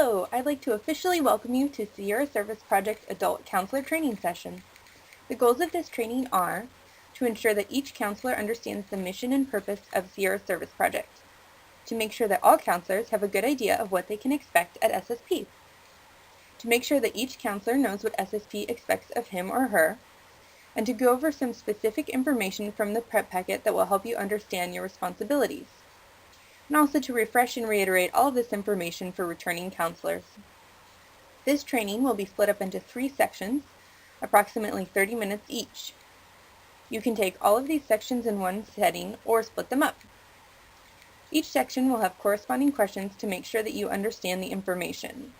Hello! I'd like to officially welcome you to Sierra Service Project Adult Counselor Training Session. The goals of this training are to ensure that each counselor understands the mission and purpose of Sierra Service Project, to make sure that all counselors have a good idea of what they can expect at SSP, to make sure that each counselor knows what SSP expects of him or her, and to go over some specific information from the prep packet that will help you understand your responsibilities, and also to refresh and reiterate all of this information for returning counselors. This training will be split up into 3 sections, approximately 30 minutes each. You can take all of these sections in one setting or split them up. Each section will have corresponding questions to make sure that you understand the information.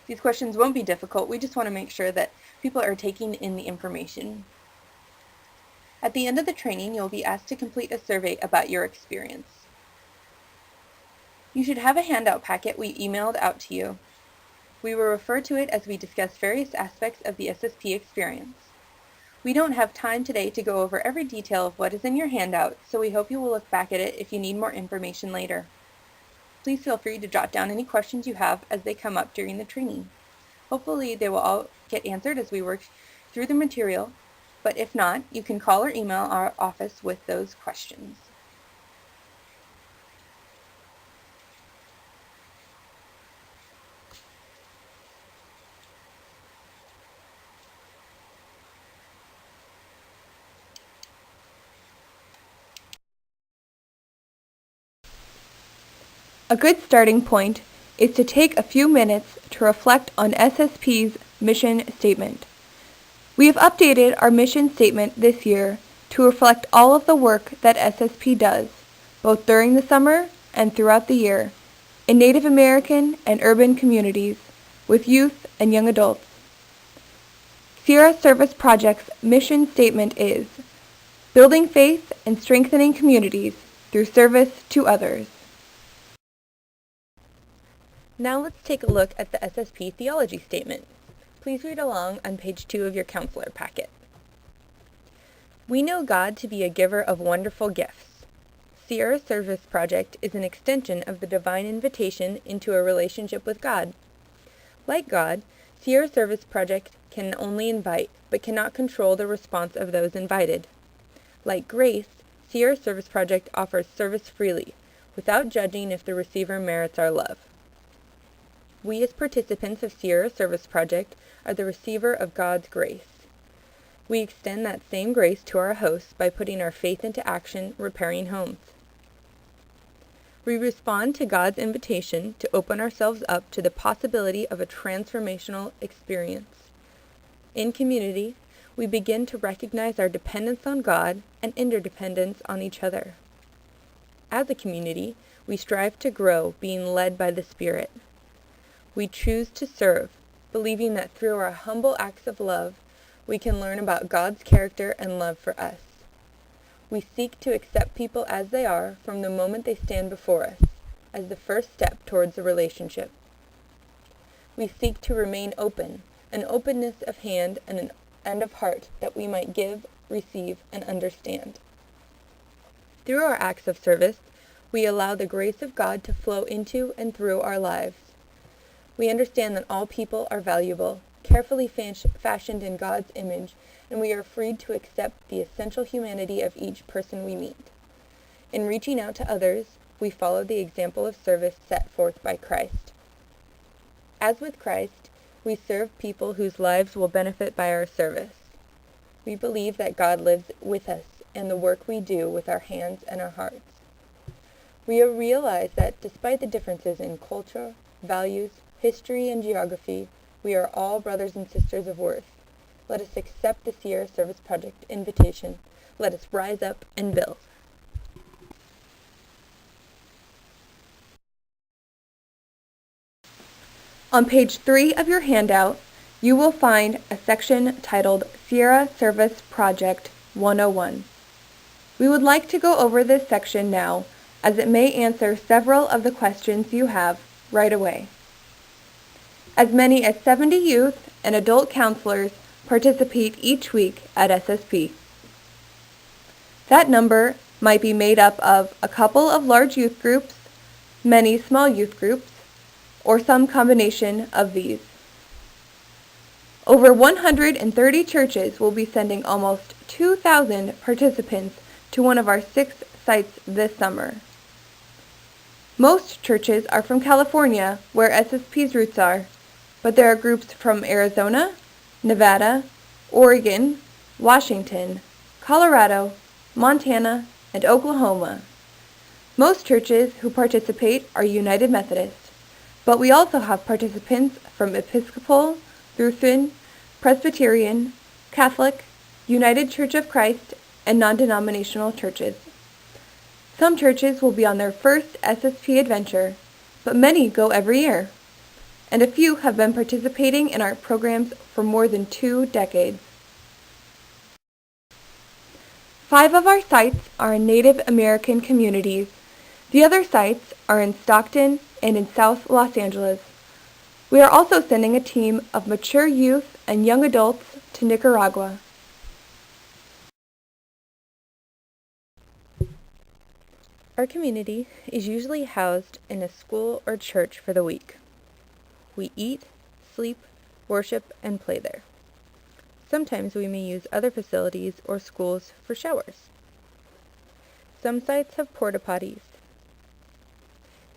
These questions won't be difficult, we just want to make sure that people are taking in the information. At the end of the training, you'll be asked to complete a survey about your experience. You should have a handout packet we emailed out to you. We will refer to it as we discuss various aspects of the SSP experience. We don't have time today to go over every detail of what is in your handout, so we hope you will look back at it if you need more information later. Please feel free to jot down any questions you have as they come up during the training. Hopefully they will all get answered as we work through the material, but if not, you can call or email our office with those questions. A good starting point is to take a few minutes to reflect on SSP's mission statement. We have updated our mission statement this year to reflect all of the work that SSP does, both during the summer and throughout the year, in Native American and urban communities, with youth and young adults. Sierra Service Project's mission statement is building faith and strengthening communities through service to others. Now let's take a look at the SSP Theology Statement. Please read along on page 2 of your counselor packet. We know God to be a giver of wonderful gifts. Sierra Service Project is an extension of the divine invitation into a relationship with God. Like God, Sierra Service Project can only invite, but cannot control the response of those invited. Like grace, Sierra Service Project offers service freely, without judging if the receiver merits our love. We as participants of Sierra Service Project are the receiver of God's grace. We extend that same grace to our hosts by putting our faith into action, repairing homes. We respond to God's invitation to open ourselves up to the possibility of a transformational experience. In community, we begin to recognize our dependence on God and interdependence on each other. As a community, we strive to grow, being led by the Spirit. We choose to serve, believing that through our humble acts of love, we can learn about God's character and love for us. We seek to accept people as they are from the moment they stand before us, as the first step towards a relationship. We seek to remain open, an openness of hand and of heart that we might give, receive, and understand. Through our acts of service, we allow the grace of God to flow into and through our lives. We understand that all people are valuable, carefully fashioned in God's image, and we are freed to accept the essential humanity of each person we meet. In reaching out to others, we follow the example of service set forth by Christ. As with Christ, we serve people whose lives will benefit by our service. We believe that God lives with us and the work we do with our hands and our hearts. We realize that despite the differences in culture, values, history, and geography, we are all brothers and sisters of worth. Let us accept the Sierra Service Project invitation. Let us rise up and build. On page 3 of your handout, you will find a section titled Sierra Service Project 101. We would like to go over this section now, as it may answer several of the questions you have right away. As many as 70 youth and adult counselors participate each week at SSP. That number might be made up of a couple of large youth groups, many small youth groups, or some combination of these. Over 130 churches will be sending almost 2,000 participants to one of our 6 sites this summer. Most churches are from California, where SSP's roots are, but there are groups from Arizona, Nevada, Oregon, Washington, Colorado, Montana, and Oklahoma. Most churches who participate are United Methodist, but we also have participants from Episcopal, Lutheran, Presbyterian, Catholic, United Church of Christ, and non-denominational churches. Some churches will be on their first SSP adventure, but many go every year, and a few have been participating in our programs for more than 2 decades. 5 of our sites are in Native American communities. The other sites are in Stockton and in South Los Angeles. We are also sending a team of mature youth and young adults to Nicaragua. Our community is usually housed in a school or church for the week. We eat, sleep, worship, and play there. Sometimes we may use other facilities or schools for showers. Some sites have porta potties.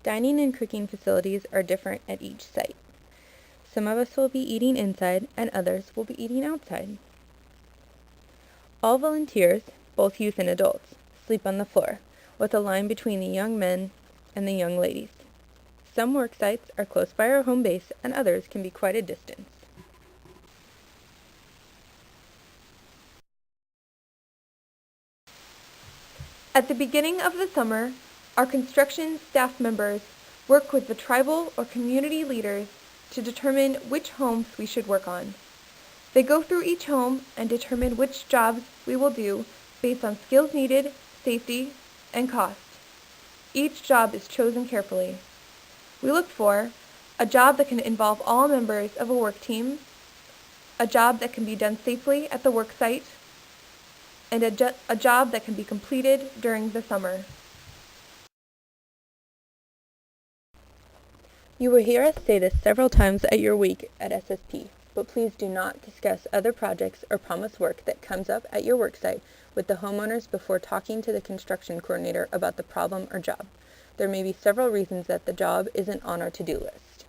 Dining and cooking facilities are different at each site. Some of us will be eating inside and others will be eating outside. All volunteers, both youth and adults, sleep on the floor, with a line between the young men and the young ladies. Some work sites are close by our home base and others can be quite a distance. At the beginning of the summer, our construction staff members work with the tribal or community leaders to determine which homes we should work on. They go through each home and determine which jobs we will do based on skills needed, safety, and cost. Each job is chosen carefully. We look for a job that can involve all members of a work team, a job that can be done safely at the work site, and a job that can be completed during the summer. You will hear us say this several times at your week at SSP, but please do not discuss other projects or promise work that comes up at your worksite with the homeowners before talking to the construction coordinator about the problem or job. There may be several reasons that the job isn't on our to-do list.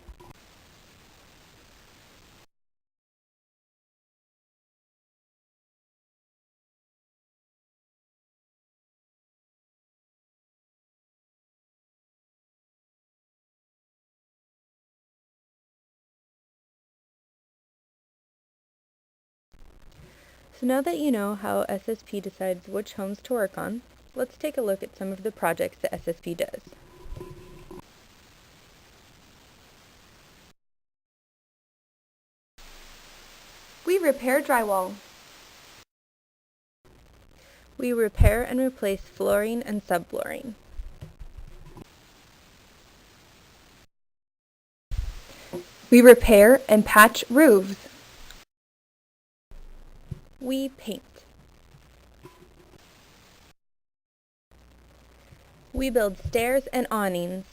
So now that you know how SSP decides which homes to work on, let's take a look at some of the projects that SSP does. We repair drywall. We repair and replace flooring and subflooring. We repair and patch roofs. We paint. We build stairs and awnings.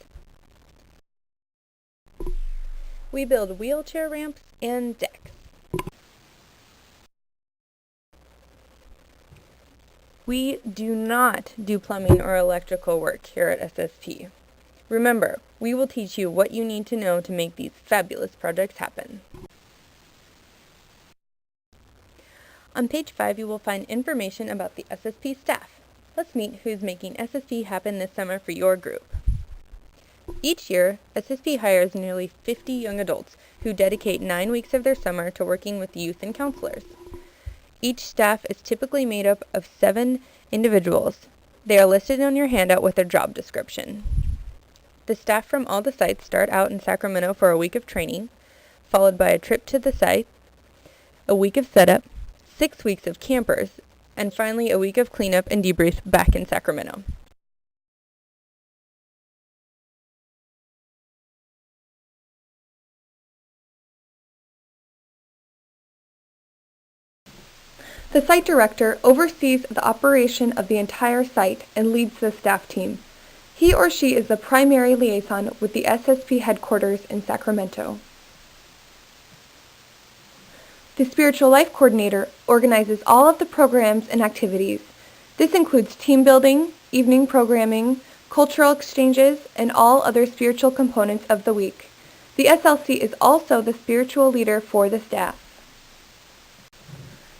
We build wheelchair ramps and decks. We do not do plumbing or electrical work here at SSP. Remember, we will teach you what you need to know to make these fabulous projects happen. On page 5, you will find information about the SSP staff. Let's meet who's making SSP happen this summer for your group. Each year, SSP hires nearly 50 young adults who dedicate 9 weeks of their summer to working with youth and counselors. Each staff is typically made up of 7 individuals. They are listed on your handout with their job description. The staff from all the sites start out in Sacramento for a week of training, followed by a trip to the site, a week of setup, 6 weeks of campers, and finally a week of cleanup and debrief back in Sacramento. The site director oversees the operation of the entire site and leads the staff team. He or she is the primary liaison with the SSP headquarters in Sacramento. The Spiritual Life Coordinator organizes all of the programs and activities. This includes team building, evening programming, cultural exchanges, and all other spiritual components of the week. The SLC is also the spiritual leader for the staff.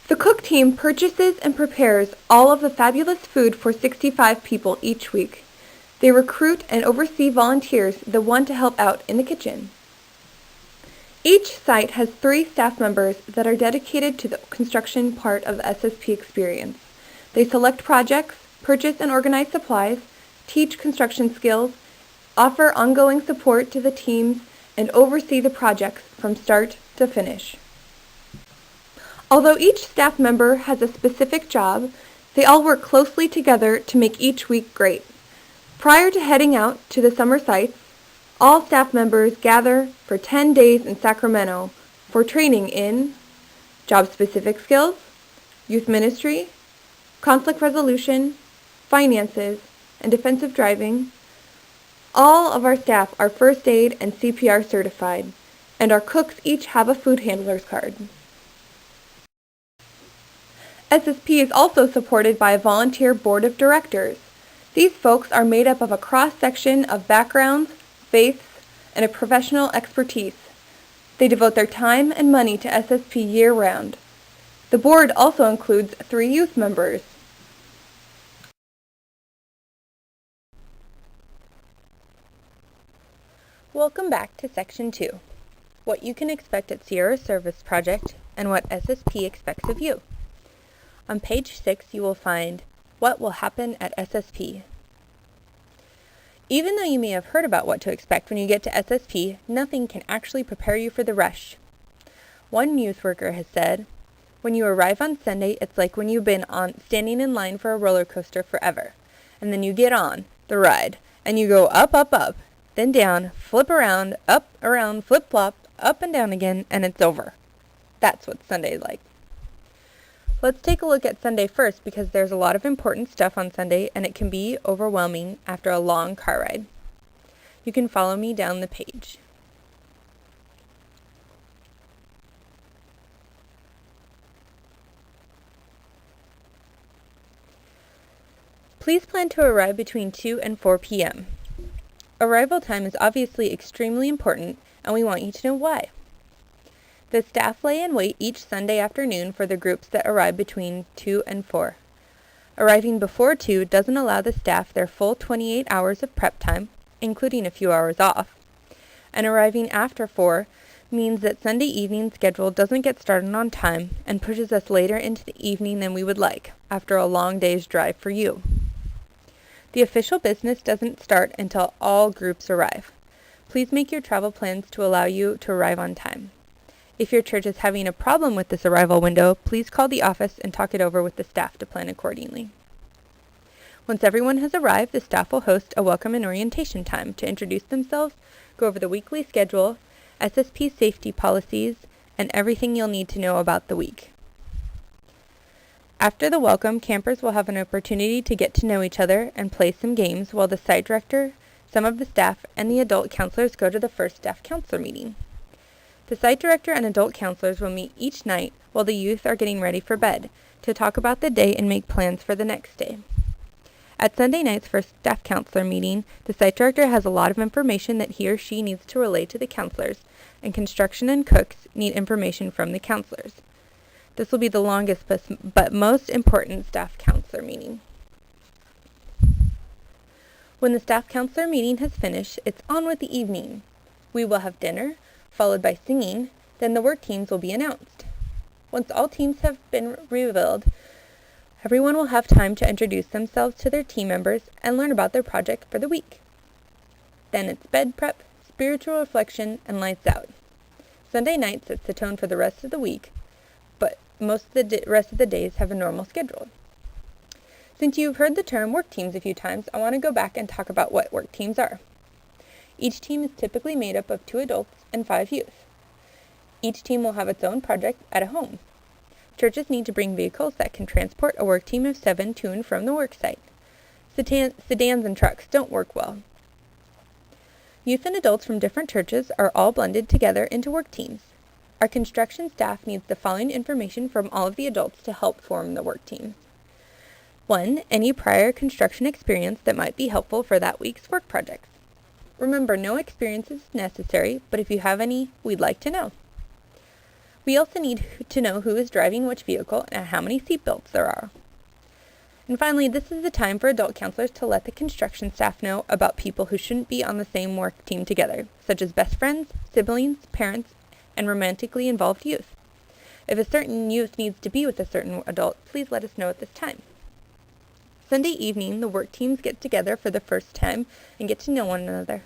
The cook team purchases and prepares all of the fabulous food for 65 people each week. They recruit and oversee volunteers that want to help out in the kitchen. Each site has 3 staff members that are dedicated to the construction part of the SSP experience. They select projects, purchase and organize supplies, teach construction skills, offer ongoing support to the teams, and oversee the projects from start to finish. Although each staff member has a specific job, they all work closely together to make each week great. Prior to heading out to the summer sites, all staff members gather for 10 days in Sacramento for training in job-specific skills, youth ministry, conflict resolution, finances, and defensive driving. All of our staff are first aid and CPR certified, and our cooks each have a food handler's card. SSP is also supported by a volunteer board of directors. These folks are made up of a cross-section of backgrounds, faiths, and a professional expertise. They devote their time and money to SSP year-round. The board also includes 3 youth members. Welcome back to Section 2, what you can expect at Sierra Service Project and what SSP expects of you. On page 6, you will find what will happen at SSP. Even though you may have heard about what to expect when you get to SSP, nothing can actually prepare you for the rush. One youth worker has said, "When you arrive on Sunday, it's like when you've been standing in line for a roller coaster forever. And then you get on the ride, and you go up, up, up, then down, flip around, up, around, flip-flop, up and down again, and it's over." That's what Sunday's like. Let's take a look at Sunday first because there's a lot of important stuff on Sunday and it can be overwhelming after a long car ride. You can follow me down the page. Please plan to arrive between 2 and 4 p.m. Arrival time is obviously extremely important and we want you to know why. The staff lay in wait each Sunday afternoon for the groups that arrive between 2 and 4. Arriving before 2 doesn't allow the staff their full 28 hours of prep time, including a few hours off. And arriving after 4 means that Sunday evening schedule doesn't get started on time and pushes us later into the evening than we would like, after a long day's drive for you. The official business doesn't start until all groups arrive. Please make your travel plans to allow you to arrive on time. If your church is having a problem with this arrival window, please call the office and talk it over with the staff to plan accordingly. Once everyone has arrived, the staff will host a welcome and orientation time to introduce themselves, go over the weekly schedule, SSP safety policies, and everything you'll need to know about the week. After the welcome, campers will have an opportunity to get to know each other and play some games while the site director, some of the staff, and the adult counselors go to the first staff counselor meeting. The site director and adult counselors will meet each night while the youth are getting ready for bed to talk about the day and make plans for the next day. At Sunday night's first staff counselor meeting, the site director has a lot of information that he or she needs to relay to the counselors, and construction and cooks need information from the counselors. This will be the longest but most important staff counselor meeting. When the staff counselor meeting has finished, it's on with the evening. We will have dinner, followed by singing, then the work teams will be announced. Once all teams have been revealed, everyone will have time to introduce themselves to their team members and learn about their project for the week. Then it's bed prep, spiritual reflection, and lights out. Sunday night sets the tone for the rest of the week, but most of the rest of the days have a normal schedule. Since you've heard the term work teams a few times, I want to go back and talk about what work teams are. Each team is typically made up of 2 adults and 5 youth. Each team will have its own project at a home. Churches need to bring vehicles that can transport a work team of 7 to and from the worksite. Sedans and trucks don't work well. Youth and adults from different churches are all blended together into work teams. Our construction staff needs the following information from all of the adults to help form the work team. 1. Any prior construction experience that might be helpful for that week's work projects. Remember, no experience is necessary, but if you have any, we'd like to know. We also need to know who is driving which vehicle and how many seatbelts there are. And finally, this is the time for adult counselors to let the construction staff know about people who shouldn't be on the same work team together, such as best friends, siblings, parents, and romantically involved youth. If a certain youth needs to be with a certain adult, please let us know at this time. Sunday evening, the work teams get together for the first time and get to know one another.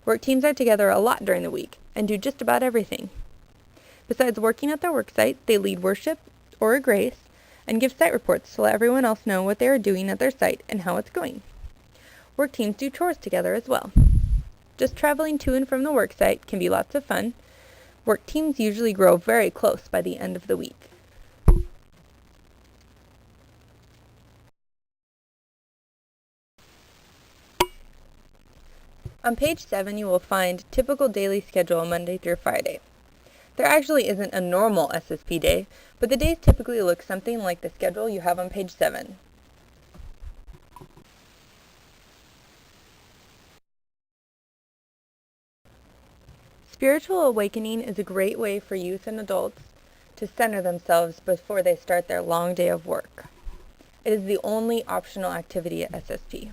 Work teams are together a lot during the week and do just about everything. Besides working at their work site, they lead worship or a grace and give site reports to let everyone else know what they are doing at their site and how it's going. Work teams do chores together as well. Just traveling to and from the work site can be lots of fun. Work teams usually grow very close by the end of the week. On page 7, you will find typical daily schedule Monday through Friday. There actually isn't a normal SSP day, but the days typically look something like the schedule you have on page 7. Spiritual awakening is a great way for youth and adults to center themselves before they start their long day of work. It is the only optional activity at SSP.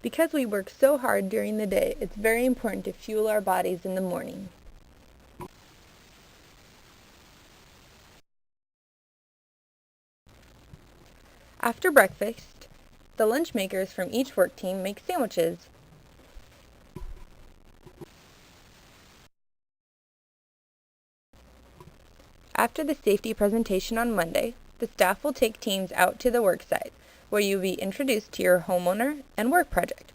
Because we work so hard during the day, it's very important to fuel our bodies in the morning. After breakfast, the lunch makers from each work team make sandwiches. After the safety presentation on Monday, the staff will take teams out to the work site, where you'll be introduced to your homeowner and work project.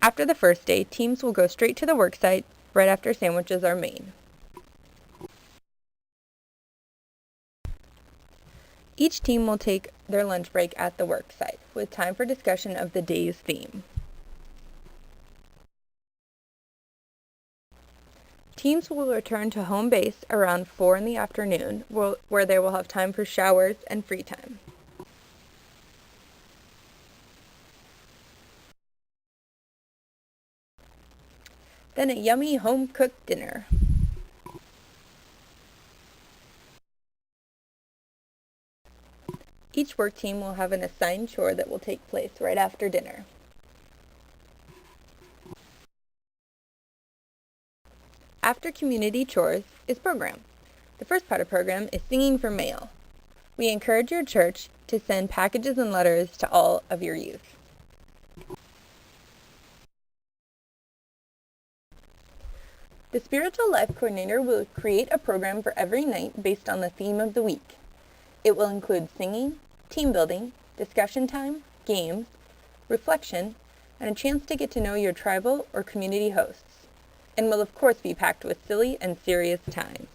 After the first day, teams will go straight to the work site right after sandwiches are made. Each team will take their lunch break at the work site, with time for discussion of the day's theme. Teams will return to home base around 4 in the afternoon, where they will have time for showers and free time. Then a yummy home-cooked dinner. Each work team will have an assigned chore that will take place right after dinner. After community chores is program. The first part of program is singing for mail. We encourage your church to send packages and letters to all of your youth. The Spiritual Life Coordinator will create a program for every night based on the theme of the week. It will include singing, team building, discussion time, games, reflection, and a chance to get to know your tribal or community hosts, and will of course be packed with silly and serious times.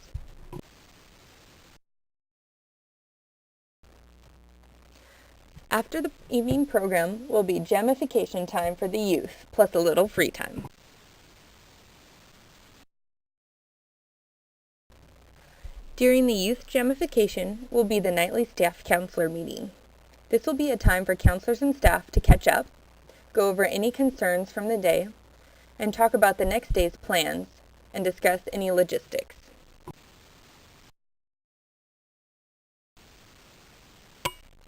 After the evening program will be gamification time for the youth, plus a little free time. During the youth gamification will be the nightly staff counselor meeting. This will be a time for counselors and staff to catch up, go over any concerns from the day, and talk about the next day's plans and discuss any logistics.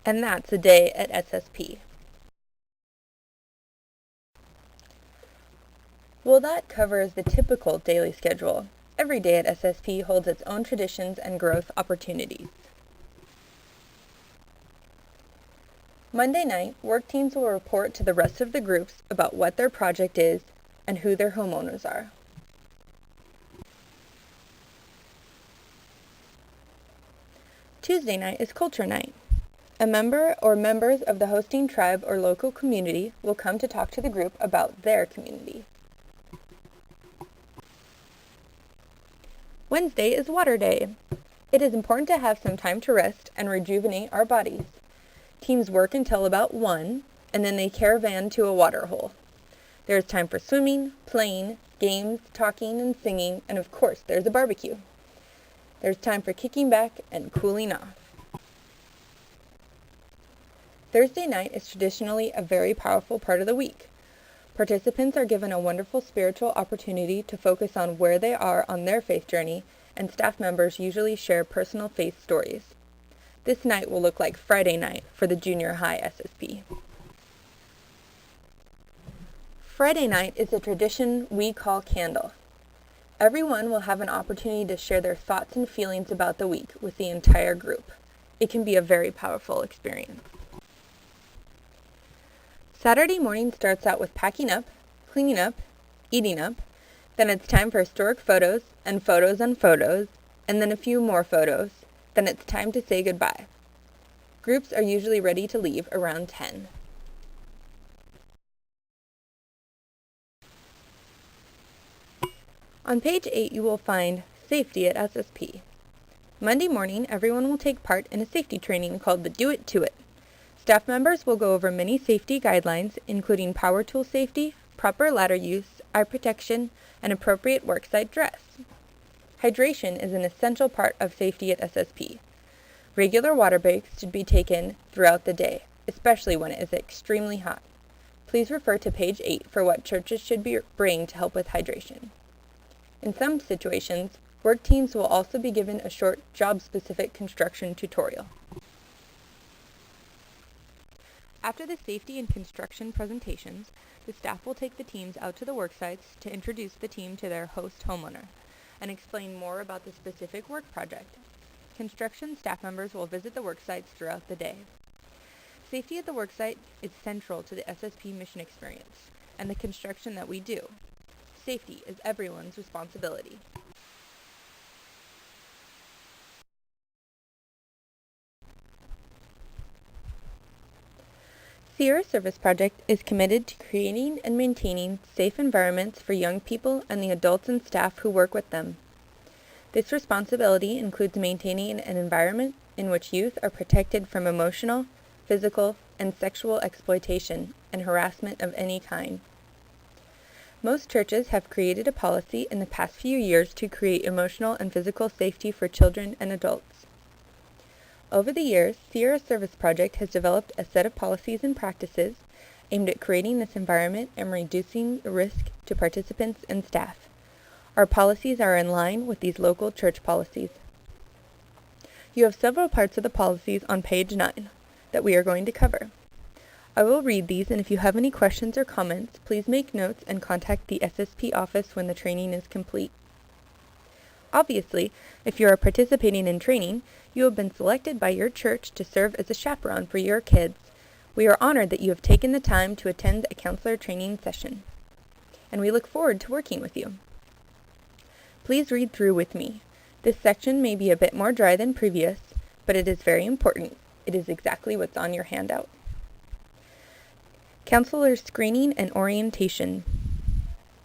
And that's a day at SSP. Well, that covers the typical daily schedule. Every day at SSP holds its own traditions and growth opportunities. Monday night, work teams will report to the rest of the groups about what their project is and who their homeowners are. Tuesday night is culture night. A member or members of the hosting tribe or local community will come to talk to the group about their community. Wednesday is Water Day. It is important to have some time to rest and rejuvenate our bodies. Teams work until about 1, and then they caravan to a water hole. There is time for swimming, playing, games, talking, and singing, and of course there's a barbecue. There's time for kicking back and cooling off. Thursday night is traditionally a very powerful part of the week. Participants are given a wonderful spiritual opportunity to focus on where they are on their faith journey, and staff members usually share personal faith stories. This night will look like Friday night for the junior high SSP. Friday night is a tradition we call Candle. Everyone will have an opportunity to share their thoughts and feelings about the week with the entire group. It can be a very powerful experience. Saturday morning starts out with packing up, cleaning up, eating up, then it's time for historic photos and photos on photos, and then a few more photos. Then it's time to say goodbye. Groups are usually ready to leave around 10. On page 8 you will find Safety at SSP. Monday morning everyone will take part in a safety training called the Do It To It. Staff members will go over many safety guidelines including power tool safety, proper ladder use, eye protection, and appropriate worksite dress. Hydration is an essential part of safety at SSP. Regular water breaks should be taken throughout the day, especially when it is extremely hot. Please refer to page 8 for what churches should bring to help with hydration. In some situations, work teams will also be given a short job-specific construction tutorial. After the safety and construction presentations, the staff will take the teams out to the work sites to introduce the team to their host homeowner and explain more about the specific work project. Construction staff members will visit the work sites throughout the day. Safety at the work site is central to the SSP mission experience and the construction that we do. Safety is everyone's responsibility. Sierra Service Project is committed to creating and maintaining safe environments for young people and the adults and staff who work with them. This responsibility includes maintaining an environment in which youth are protected from emotional, physical, and sexual exploitation and harassment of any kind. Most churches have created a policy in the past few years to create emotional and physical safety for children and adults. Over the years, Sierra Service Project has developed a set of policies and practices aimed at creating this environment and reducing the risk to participants and staff. Our policies are in line with these local church policies. You have several parts of the policies on page 9 that we are going to cover. I will read these, and if you have any questions or comments, please make notes and contact the SSP office when the training is complete. Obviously, if you are participating in training, you have been selected by your church to serve as a chaperone for your kids. We are honored that you have taken the time to attend a counselor training session, and we look forward to working with you. Please read through with me. This section may be a bit more dry than previous, but it is very important. It is exactly what's on your handout. Counselor screening and orientation.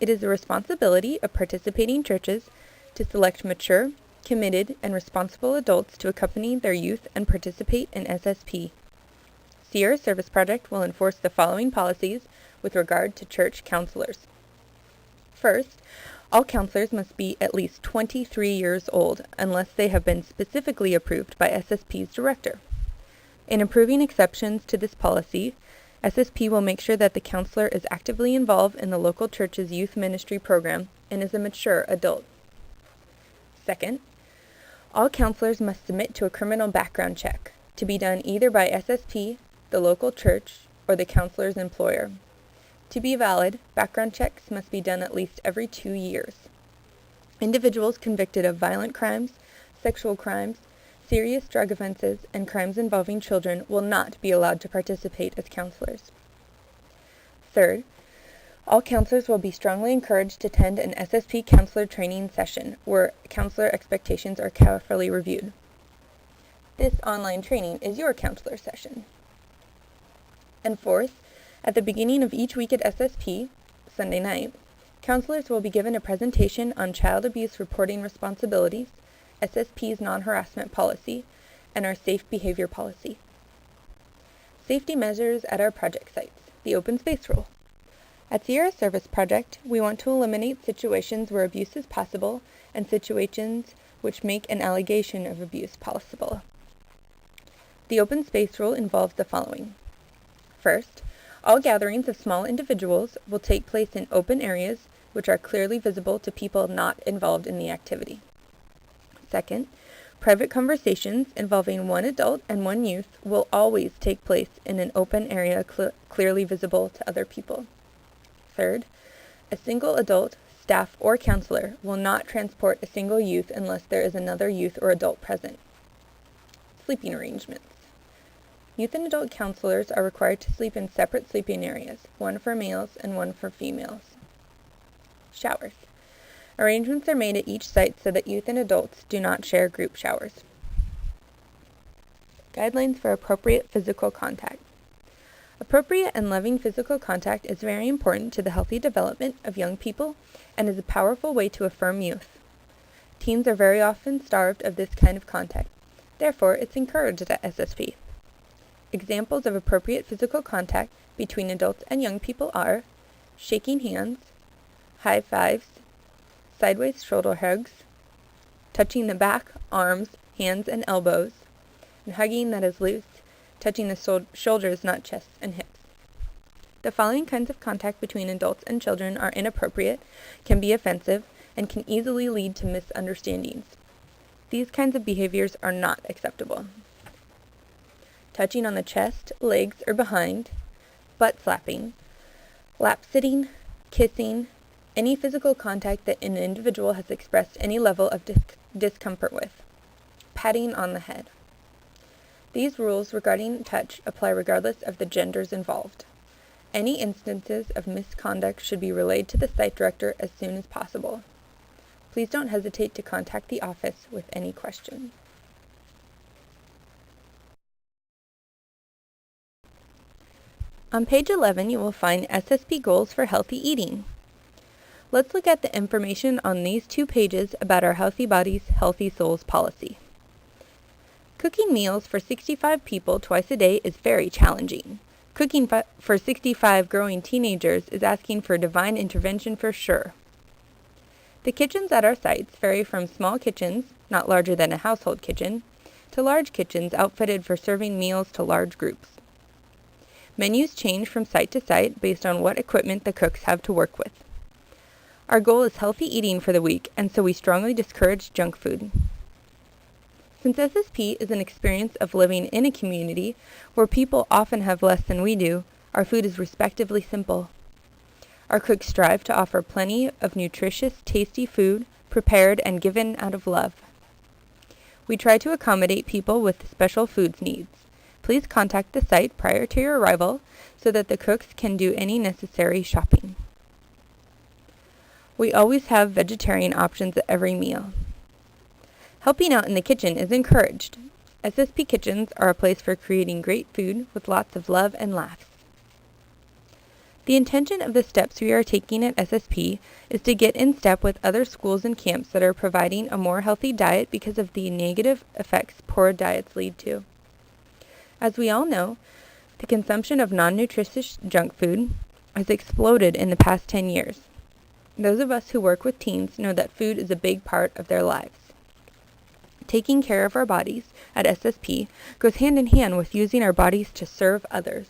It is the responsibility of participating churches to select mature, committed, and responsible adults to accompany their youth and participate in SSP. Sierra Service Project will enforce the following policies with regard to church counselors. First, all counselors must be at least 23 years old unless they have been specifically approved by SSP's director. In approving exceptions to this policy, SSP will make sure that the counselor is actively involved in the local church's youth ministry program and is a mature adult. Second, all counselors must submit to a criminal background check, to be done either by SSP, the local church, or the counselor's employer. To be valid, background checks must be done at least every 2 years. Individuals convicted of violent crimes, sexual crimes, serious drug offenses, and crimes involving children will not be allowed to participate as counselors. Third, all counselors will be strongly encouraged to attend an SSP counselor training session where counselor expectations are carefully reviewed. This online training is your counselor session. And fourth, at the beginning of each week at SSP, Sunday night, counselors will be given a presentation on child abuse reporting responsibilities, SSP's non-harassment policy, and our safe behavior policy. Safety measures at our project sites, the open space rule. At Sierra Service Project, we want to eliminate situations where abuse is possible and situations which make an allegation of abuse possible. The open space rule involves the following. First, all gatherings of small individuals will take place in open areas which are clearly visible to people not involved in the activity. Second, private conversations involving one adult and one youth will always take place in an open area clearly visible to other people. Third, a single adult, staff, or counselor will not transport a single youth unless there is another youth or adult present. Sleeping arrangements. Youth and adult counselors are required to sleep in separate sleeping areas, one for males and one for females. Showers. Arrangements are made at each site so that youth and adults do not share group showers. Guidelines for appropriate physical contact. Appropriate and loving physical contact is very important to the healthy development of young people and is a powerful way to affirm youth. Teens are very often starved of this kind of contact. Therefore, it's encouraged at SSP. Examples of appropriate physical contact between adults and young people are shaking hands, high fives, sideways shoulder hugs, touching the back, arms, hands, and elbows, and hugging that is loose, touching the shoulders, not chests and hips. The following kinds of contact between adults and children are inappropriate, can be offensive, and can easily lead to misunderstandings. These kinds of behaviors are not acceptable. Touching on the chest, legs, or behind, butt slapping, lap sitting, kissing, any physical contact that an individual has expressed any level of discomfort with, patting on the head. These rules regarding touch apply regardless of the genders involved. Any instances of misconduct should be relayed to the site director as soon as possible. Please don't hesitate to contact the office with any questions. On page 11, you will find SSP goals for healthy eating. Let's look at the information on these 2 pages about our Healthy Bodies, Healthy Souls policy. Cooking meals for 65 people twice a day is very challenging. Cooking for 65 growing teenagers is asking for divine intervention for sure. The kitchens at our sites vary from small kitchens, not larger than a household kitchen, to large kitchens outfitted for serving meals to large groups. Menus change from site to site based on what equipment the cooks have to work with. Our goal is healthy eating for the week, and so we strongly discourage junk food. Since SSP is an experience of living in a community where people often have less than we do, our food is respectively simple. Our cooks strive to offer plenty of nutritious, tasty food, prepared and given out of love. We try to accommodate people with special foods needs. Please contact the site prior to your arrival so that the cooks can do any necessary shopping. We always have vegetarian options at every meal. Helping out in the kitchen is encouraged. SSP kitchens are a place for creating great food with lots of love and laughs. The intention of the steps we are taking at SSP is to get in step with other schools and camps that are providing a more healthy diet because of the negative effects poor diets lead to. As we all know, the consumption of non-nutritious junk food has exploded in the past 10 years. Those of us who work with teens know that food is a big part of their lives. Taking care of our bodies at SSP goes hand in hand with using our bodies to serve others.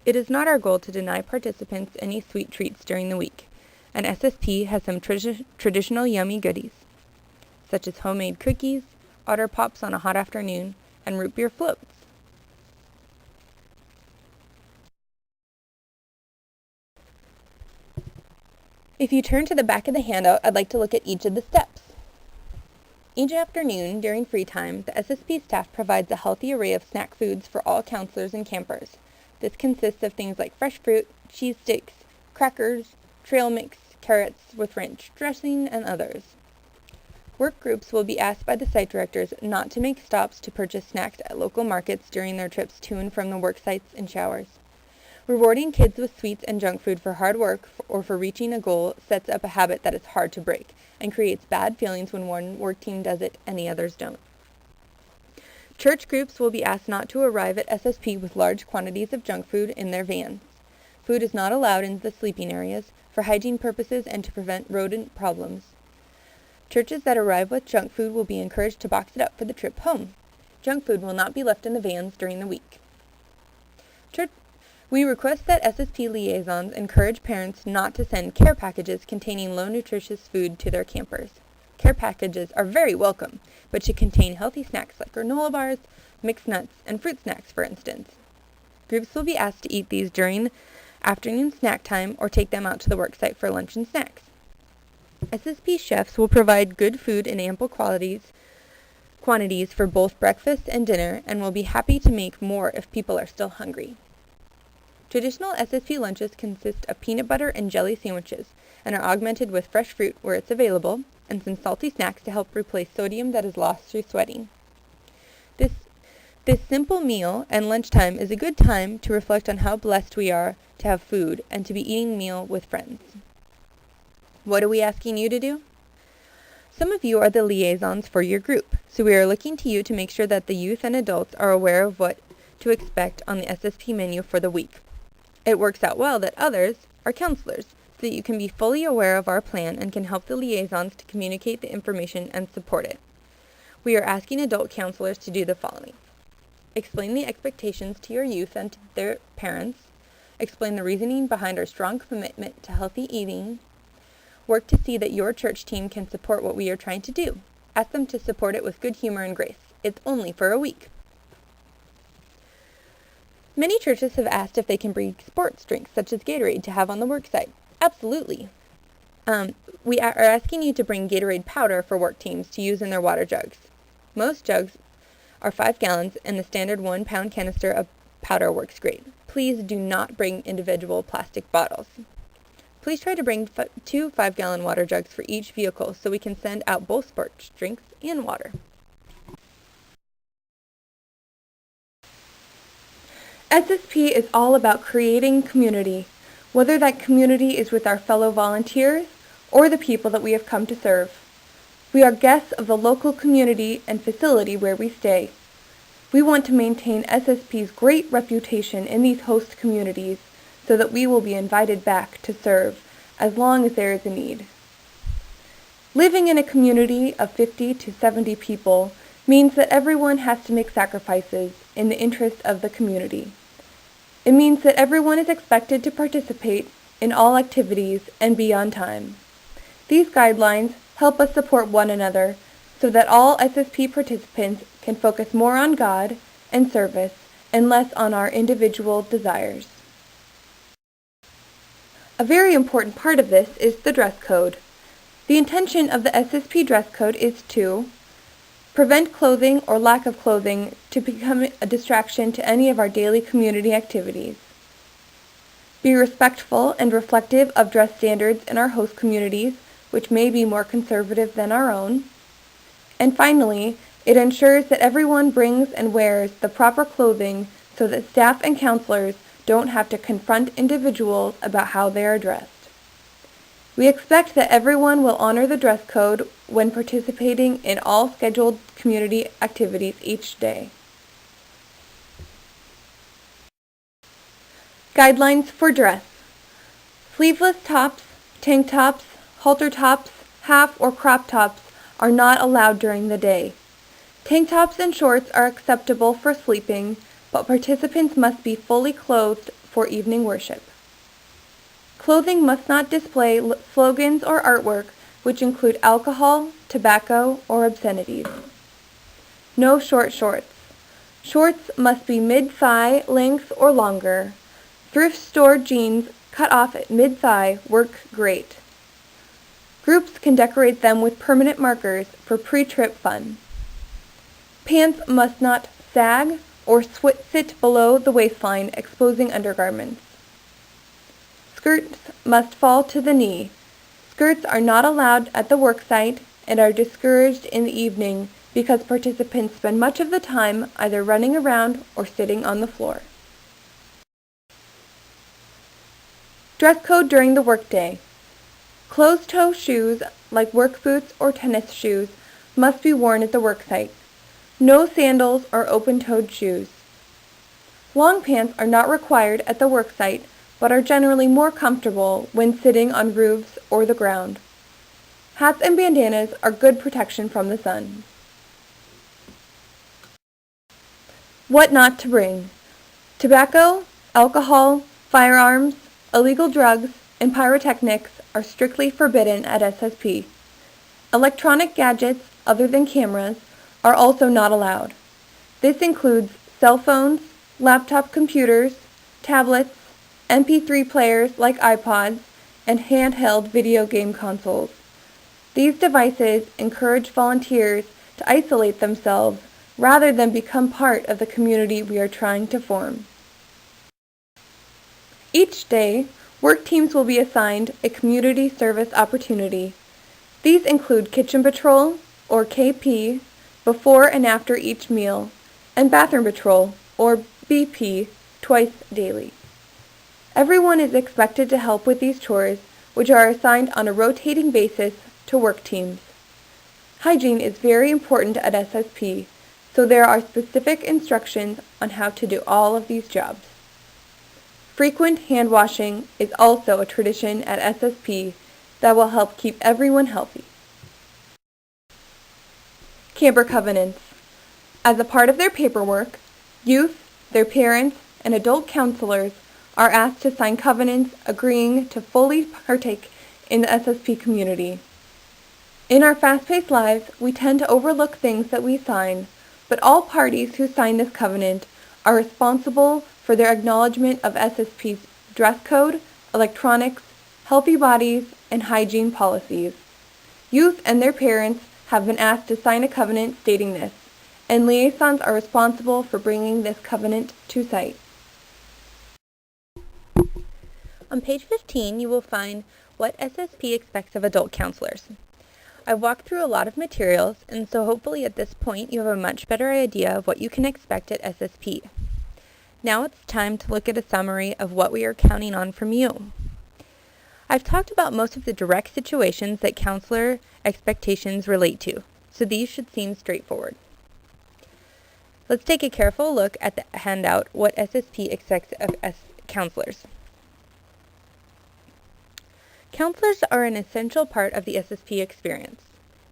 It is not our goal to deny participants any sweet treats during the week, and SSP has some traditional yummy goodies, such as homemade cookies, otter pops on a hot afternoon, and root beer floats. If you turn to the back of the handout, I'd like to look at each of the steps. Each afternoon, during free time, the SSP staff provides a healthy array of snack foods for all counselors and campers. This consists of things like fresh fruit, cheese sticks, crackers, trail mix, carrots with ranch dressing, and others. Work groups will be asked by the site directors not to make stops to purchase snacks at local markets during their trips to and from the work sites and showers. Rewarding kids with sweets and junk food for hard work or for reaching a goal sets up a habit that is hard to break and creates bad feelings when one work team does it and the others don't. Church groups will be asked not to arrive at SSP with large quantities of junk food in their vans. Food is not allowed in the sleeping areas for hygiene purposes and to prevent rodent problems. Churches that arrive with junk food will be encouraged to box it up for the trip home. Junk food will not be left in the vans during the week. We request that SSP liaisons encourage parents not to send care packages containing low nutritious food to their campers. Care packages are very welcome, but should contain healthy snacks like granola bars, mixed nuts, and fruit snacks, for instance. Groups will be asked to eat these during afternoon snack time or take them out to the worksite for lunch and snacks. SSP chefs will provide good food in ample quantities for both breakfast and dinner and will be happy to make more if people are still hungry. Traditional SSP lunches consist of peanut butter and jelly sandwiches and are augmented with fresh fruit where it's available and some salty snacks to help replace sodium that is lost through sweating. This simple meal and lunchtime is a good time to reflect on how blessed we are to have food and to be eating a meal with friends. What are we asking you to do? Some of you are the liaisons for your group, so we are looking to you to make sure that the youth and adults are aware of what to expect on the SSP menu for the week. It works out well that others are counselors, so that you can be fully aware of our plan and can help the liaisons to communicate the information and support it. We are asking adult counselors to do the following. Explain the expectations to your youth and to their parents. Explain the reasoning behind our strong commitment to healthy eating. Work to see that your church team can support what we are trying to do. Ask them to support it with good humor and grace. It's only for a week. Many churches have asked if they can bring sports drinks, such as Gatorade, to have on the worksite. Absolutely. We are asking you to bring Gatorade powder for work teams to use in their water jugs. Most jugs are 5 gallons, and the standard 1-pound canister of powder works great. Please do not bring individual plastic bottles. Please try to bring 2 5-gallon water jugs for each vehicle so we can send out both sports drinks and water. SSP is all about creating community, whether that community is with our fellow volunteers or the people that we have come to serve. We are guests of the local community and facility where we stay. We want to maintain SSP's great reputation in these host communities so that we will be invited back to serve as long as there is a need. Living in a community of 50 to 70 people means that everyone has to make sacrifices in the interest of the community. It means that everyone is expected to participate in all activities and be on time. These guidelines help us support one another so that all SSP participants can focus more on God and service and less on our individual desires. A very important part of this is the dress code. The intention of the SSP dress code is to prevent clothing or lack of clothing to become a distraction to any of our daily community activities. Be respectful and reflective of dress standards in our host communities, which may be more conservative than our own. And finally, it ensures that everyone brings and wears the proper clothing so that staff and counselors don't have to confront individuals about how they are dressed. We expect that everyone will honor the dress code when participating in all scheduled community activities each day. Guidelines for dress. Sleeveless tops, tank tops, halter tops, half or crop tops are not allowed during the day. Tank tops and shorts are acceptable for sleeping, but participants must be fully clothed for evening worship. Clothing must not display slogans or artwork which include alcohol, tobacco, or obscenities. No short shorts. Shorts must be mid-thigh length or longer. Thrift store jeans cut off at mid-thigh work great. Groups can decorate them with permanent markers for pre-trip fun. Pants must not sag or sit below the waistline, exposing undergarments. Skirts must fall to the knee. Skirts are not allowed at the worksite and are discouraged in the evening because participants spend much of the time either running around or sitting on the floor. Dress code during the workday. Closed-toe shoes, like work boots or tennis shoes, must be worn at the worksite. No sandals or open-toed shoes. Long pants are not required at the worksite, but are generally more comfortable when sitting on roofs or the ground. Hats and bandanas are good protection from the sun. What not to bring. Tobacco, alcohol, firearms, illegal drugs, and pyrotechnics are strictly forbidden at SSP. Electronic gadgets other than cameras are also not allowed. This includes cell phones, laptop computers, tablets, MP3 players like iPods, and handheld video game consoles. These devices encourage volunteers to isolate themselves rather than become part of the community we are trying to form. Each day, work teams will be assigned a community service opportunity. These include kitchen patrol, or KP, before and after each meal, and bathroom patrol, or BP, twice daily. Everyone is expected to help with these chores, which are assigned on a rotating basis to work teams. Hygiene is very important at SSP, so there are specific instructions on how to do all of these jobs. Frequent hand washing is also a tradition at SSP that will help keep everyone healthy. Camper covenants. As a part of their paperwork, youth, their parents, and adult counselors are asked to sign covenants agreeing to fully partake in the SSP community. In our fast-paced lives, we tend to overlook things that we sign, but all parties who sign this covenant are responsible for their acknowledgement of SSP's dress code, electronics, healthy bodies, and hygiene policies. Youth and their parents have been asked to sign a covenant stating this, and liaisons are responsible for bringing this covenant to site. On page 15, you will find what SSP expects of adult counselors. I've walked through a lot of materials, and so hopefully at this point you have a much better idea of what you can expect at SSP. Now it's time to look at a summary of what we are counting on from you. I've talked about most of the direct situations that counselor expectations relate to, so these should seem straightforward. Let's take a careful look at the handout, what SSP expects of counselors. Counselors are an essential part of the SSP experience.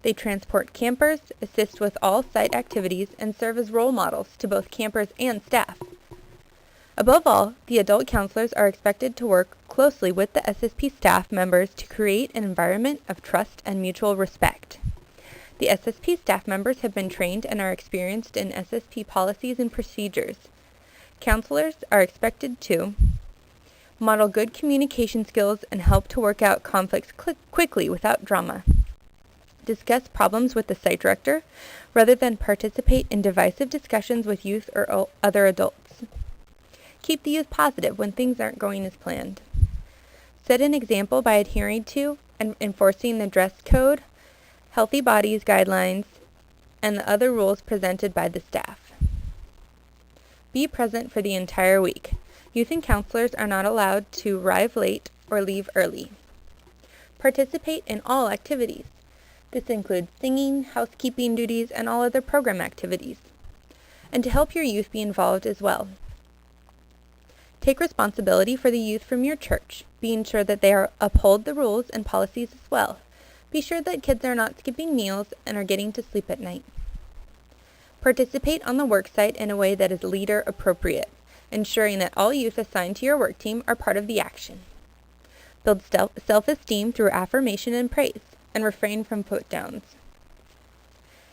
They transport campers, assist with all site activities, and serve as role models to both campers and staff. Above all, the adult counselors are expected to work closely with the SSP staff members to create an environment of trust and mutual respect. The SSP staff members have been trained and are experienced in SSP policies and procedures. Counselors are expected to model good communication skills and help to work out conflicts quickly without drama. Discuss problems with the site director rather than participate in divisive discussions with youth or other adults. Keep the youth positive when things aren't going as planned. Set an example by adhering to and enforcing the dress code, healthy bodies guidelines, and the other rules presented by the staff. Be present for the entire week. Youth and counselors are not allowed to arrive late or leave early. Participate in all activities. This includes singing, housekeeping duties, and all other program activities. And to help your youth be involved as well. Take responsibility for the youth from your church, being sure that they uphold the rules and policies as well. Be sure that kids are not skipping meals and are getting to sleep at night. Participate on the worksite in a way that is leader appropriate, ensuring that all youth assigned to your work team are part of the action. Build self-esteem through affirmation and praise, and refrain from put-downs.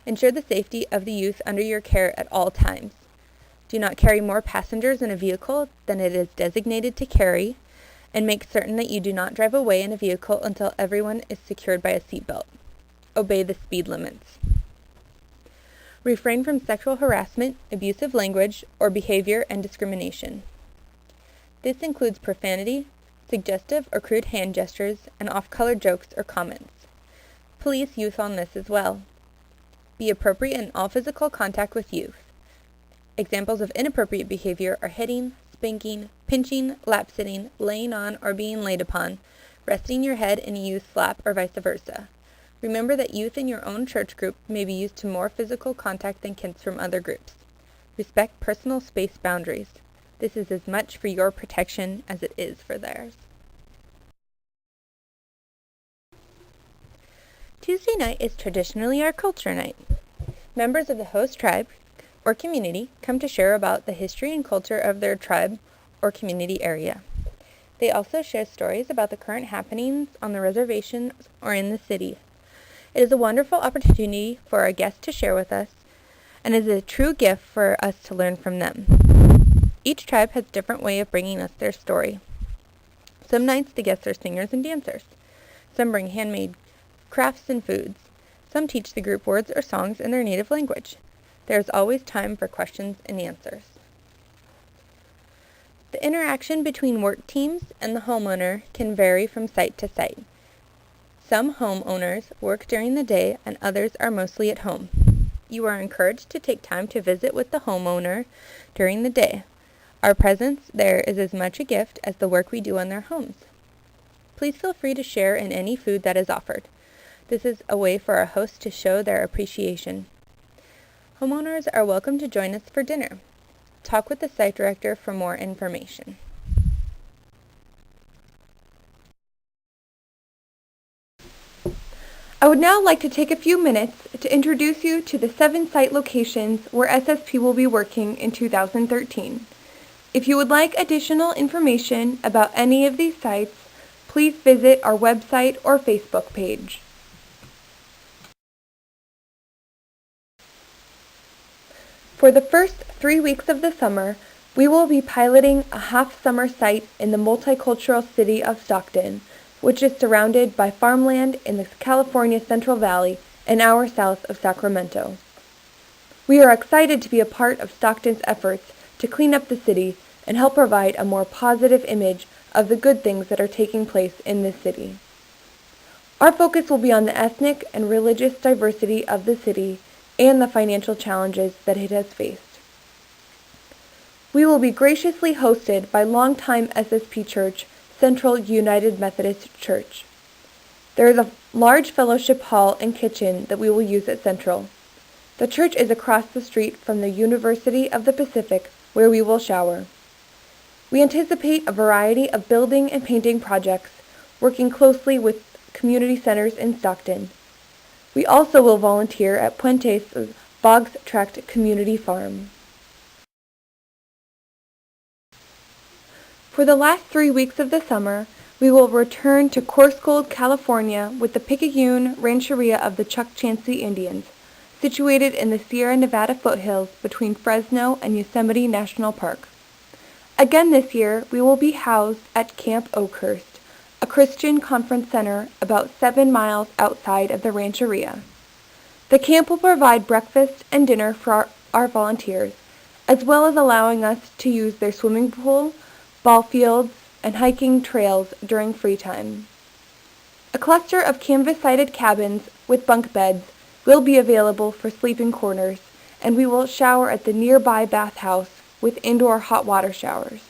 Ensure the safety of the youth under your care at all times. Do not carry more passengers in a vehicle than it is designated to carry, and make certain that you do not drive away in a vehicle until everyone is secured by a seatbelt. Obey the speed limits. Refrain from sexual harassment, abusive language, or behavior and discrimination. This includes profanity, suggestive or crude hand gestures, and off-color jokes or comments. Police youth on this as well. Be appropriate in all physical contact with youth. Examples of inappropriate behavior are hitting, spanking, pinching, lap-sitting, laying on or being laid upon, resting your head in a youth lap, or vice versa. Remember that youth in your own church group may be used to more physical contact than kids from other groups. Respect personal space boundaries. This is as much for your protection as it is for theirs. Tuesday night is traditionally our culture night. Members of the host tribe or community come to share about the history and culture of their tribe or community area. They also share stories about the current happenings on the reservations or in the city. It is a wonderful opportunity for our guests to share with us, and is a true gift for us to learn from them. Each tribe has a different way of bringing us their story. Some nights the guests are singers and dancers. Some bring handmade crafts and foods. Some teach the group words or songs in their native language. There is always time for questions and answers. The interaction between work teams and the homeowner can vary from site to site. Some homeowners work during the day and others are mostly at home. You are encouraged to take time to visit with the homeowner during the day. Our presence there is as much a gift as the work we do on their homes. Please feel free to share in any food that is offered. This is a way for our hosts to show their appreciation. Homeowners are welcome to join us for dinner. Talk with the site director for more information. I would now like to take a few minutes to introduce you to the 7 site locations where SSP will be working in 2013. If you would like additional information about any of these sites, please visit our website or Facebook page. For the first 3 weeks of the summer, we will be piloting a half-summer site in the multicultural city of Stockton, which is surrounded by farmland in the California Central Valley an hour south of Sacramento. We are excited to be a part of Stockton's efforts to clean up the city and help provide a more positive image of the good things that are taking place in this city. Our focus will be on the ethnic and religious diversity of the city and the financial challenges that it has faced. We will be graciously hosted by longtime SSP Church, Central United Methodist Church. There is a large fellowship hall and kitchen that we will use at Central. The church is across the street from the University of the Pacific, where we will shower. We anticipate a variety of building and painting projects, working closely with community centers in Stockton. We also will volunteer at Puente's Boggs Tract Community Farm. For the last 3 weeks of the summer, we will return to Coarsegold, California with the Picayune Rancheria of the Chukchansi Indians, situated in the Sierra Nevada foothills between Fresno and Yosemite National Park. Again this year, we will be housed at Camp Oakhurst, a Christian conference center about 7 miles outside of the Rancheria. The camp will provide breakfast and dinner for our volunteers, as well as allowing us to use their swimming pool, ball fields, and hiking trails during free time. A cluster of canvas-sided cabins with bunk beds will be available for sleeping quarters, and we will shower at the nearby bathhouse with indoor hot water showers.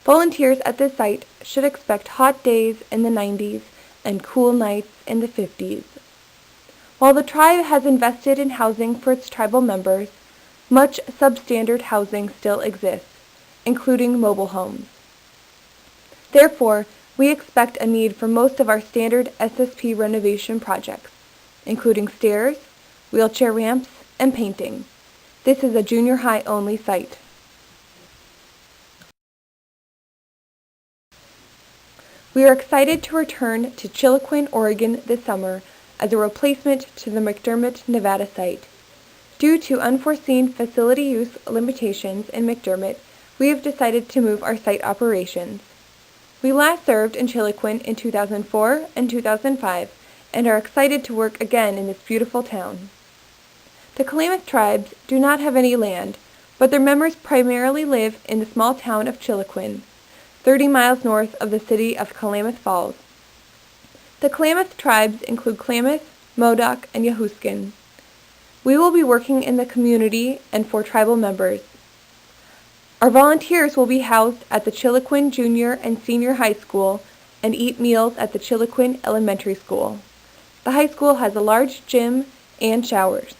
Volunteers at this site should expect hot days in the 90s and cool nights in the 50s. While the tribe has invested in housing for its tribal members, much substandard housing still exists, including mobile homes. Therefore, we expect a need for most of our standard SSP renovation projects, including stairs, wheelchair ramps, and painting. This is a junior high only site. We are excited to return to Chiloquin, Oregon this summer as a replacement to the McDermott, Nevada site. Due to unforeseen facility use limitations in McDermott, we have decided to move our site operations. We last served in Chiloquin in 2004 and 2005 and are excited to work again in this beautiful town. The Klamath tribes do not have any land, but their members primarily live in the small town of Chiloquin, 30 miles north of the city of Klamath Falls. The Klamath tribes include Klamath, Modoc, and Yahuskin. We will be working in the community and for tribal members. Our volunteers will be housed at the Chiloquin Junior and Senior High School and eat meals at the Chiloquin Elementary School. The high school has a large gym and showers.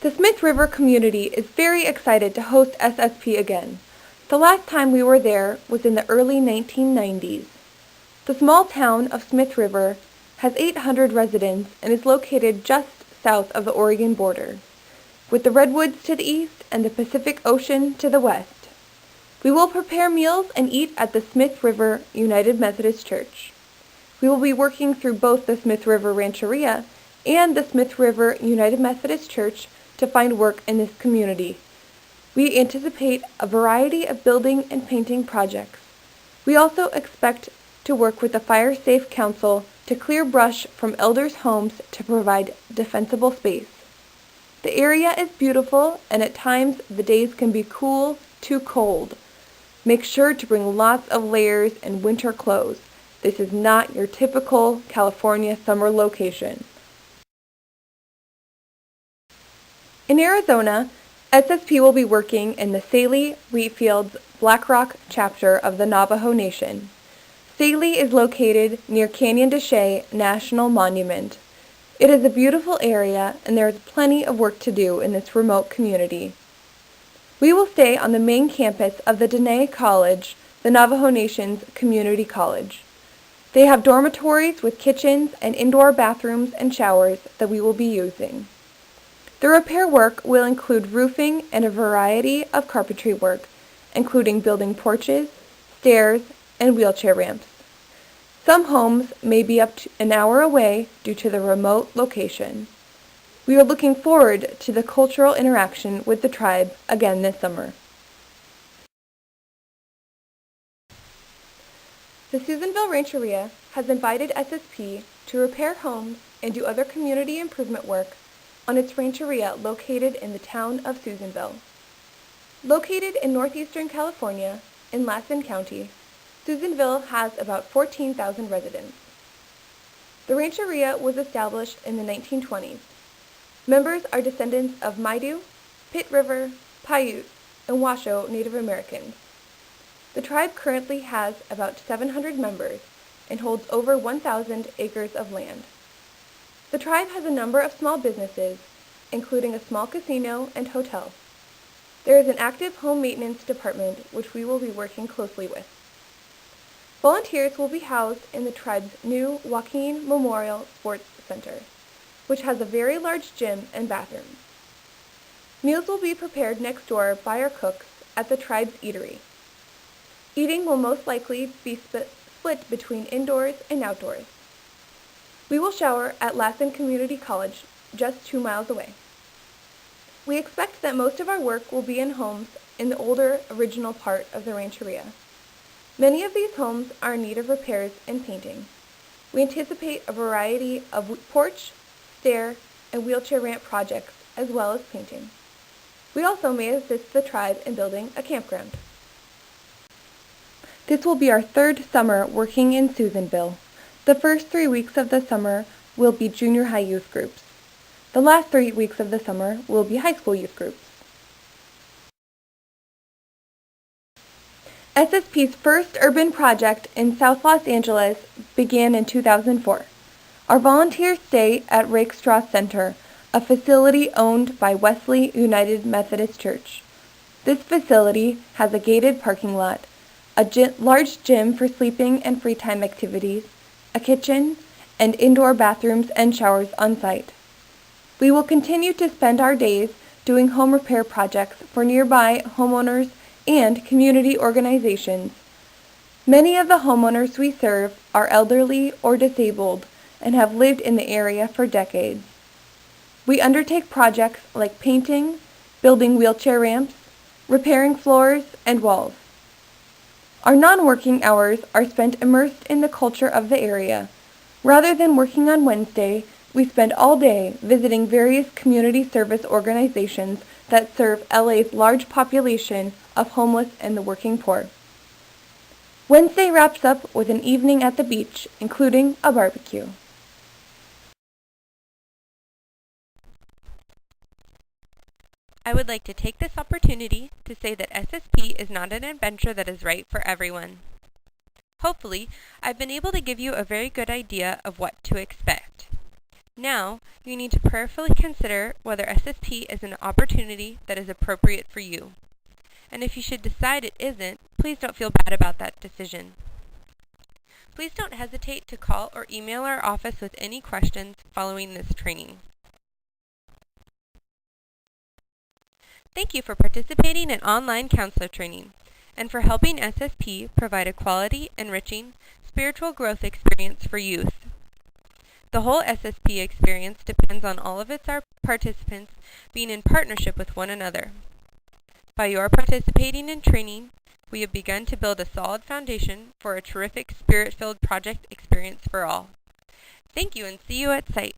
The Smith River community is very excited to host SSP again. The last time we were there was in the early 1990s. The small town of Smith River has 800 residents and is located just south of the Oregon border, with the redwoods to the east and the Pacific Ocean to the west. We will prepare meals and eat at the Smith River United Methodist Church. We will be working through both the Smith River Rancheria and the Smith River United Methodist Church to find work in this community. We anticipate a variety of building and painting projects. We also expect to work with the Fire Safe Council to clear brush from elders' homes to provide defensible space. The area is beautiful, and at times the days can be cool to cold. Make sure to bring lots of layers and winter clothes. This is not your typical California summer location. In Arizona, SSP will be working in the Tsaile Wheatfields Black Rock chapter of the Navajo Nation. Tsaile is located near Canyon de Chelly National Monument. It is a beautiful area, and there is plenty of work to do in this remote community. We will stay on the main campus of the Dene College, the Navajo Nation's community college. They have dormitories with kitchens and indoor bathrooms and showers that we will be using. The repair work will include roofing and a variety of carpentry work, including building porches, stairs, and wheelchair ramps. Some homes may be up to an hour away due to the remote location. We are looking forward to the cultural interaction with the tribe again this summer. The Susanville Rancheria has invited SSP to repair homes and do other community improvement work on its rancheria located in the town of Susanville. Located in northeastern California, in Lassen County, Susanville has about 14,000 residents. The rancheria was established in the 1920s. Members are descendants of Maidu, Pit River, Paiute, and Washoe Native Americans. The tribe currently has about 700 members and holds over 1,000 acres of land. The tribe has a number of small businesses, including a small casino and hotel. There is an active home maintenance department which we will be working closely with. Volunteers will be housed in the tribe's new Joaquin Memorial Sports Center, which has a very large gym and bathrooms. Meals will be prepared next door by our cooks at the tribe's eatery. Eating will most likely be split between indoors and outdoors. We will shower at Lassen Community College, just 2 miles away. We expect that most of our work will be in homes in the older, original part of the rancheria. Many of these homes are in need of repairs and painting. We anticipate a variety of porch, stair, and wheelchair ramp projects, as well as painting. We also may assist the tribe in building a campground. This will be our third summer working in Susanville. The first 3 weeks of the summer will be junior high youth groups. The last 3 weeks of the summer will be high school youth groups. SSP's first urban project in South Los Angeles began in 2004. Our volunteers stay at Rakestraw Center, a facility owned by Wesley United Methodist Church. This facility has a gated parking lot, a large gym for sleeping and free time activities, a kitchen, and indoor bathrooms and showers on site. We will continue to spend our days doing home repair projects for nearby homeowners and community organizations. Many of the homeowners we serve are elderly or disabled and have lived in the area for decades. We undertake projects like painting, building wheelchair ramps, repairing floors and walls. Our non-working hours are spent immersed in the culture of the area. Rather than working on Wednesday, we spend all day visiting various community service organizations that serve LA's large population of homeless and the working poor. Wednesday wraps up with an evening at the beach, including a barbecue. I would like to take this opportunity to say that SSP is not an adventure that is right for everyone. Hopefully, I've been able to give you a very good idea of what to expect. Now, you need to prayerfully consider whether SSP is an opportunity that is appropriate for you. And if you should decide it isn't, please don't feel bad about that decision. Please don't hesitate to call or email our office with any questions following this training. Thank you for participating in online counselor training and for helping SSP provide a quality, enriching, spiritual growth experience for youth. The whole SSP experience depends on all of our participants being in partnership with one another. By your participating in training, we have begun to build a solid foundation for a terrific spirit-filled project experience for all. Thank you and see you at site.